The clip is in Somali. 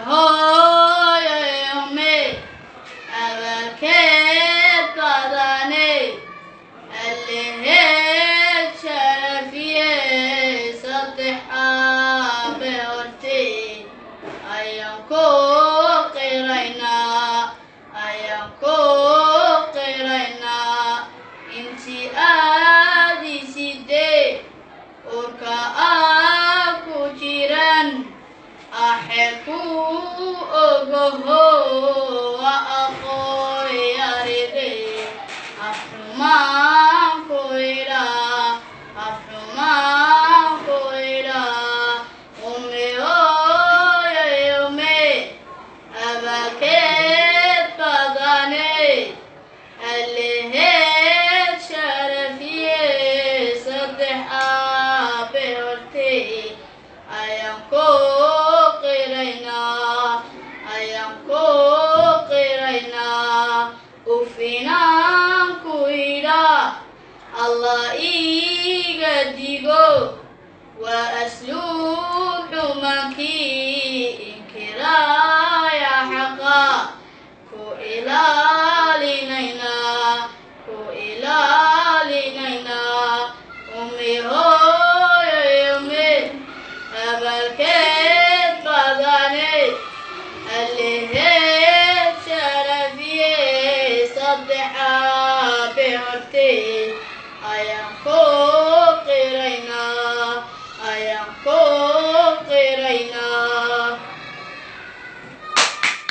hooyo yome abaalkeed badanay alleheed sharafiyey saddex aabe hortay ayaan ku qiraynaa intii aadi sidee urka aa ku jiran axeerku ogoho waa aqooy aride afxumaan ku idhaa ume hooyo yome abaalkeed badanay alleheed sharafiyey saddex aabe hortay ayaan ku qiraynaa ufinaan ku idhaa allah iiga digo waa asluub xumankii inkiraaya xaqa ku ilaalinaynaa umi hooyo yome abaalkeed badanay alleheed sharafiyey saddex aabe hortay ayaan ku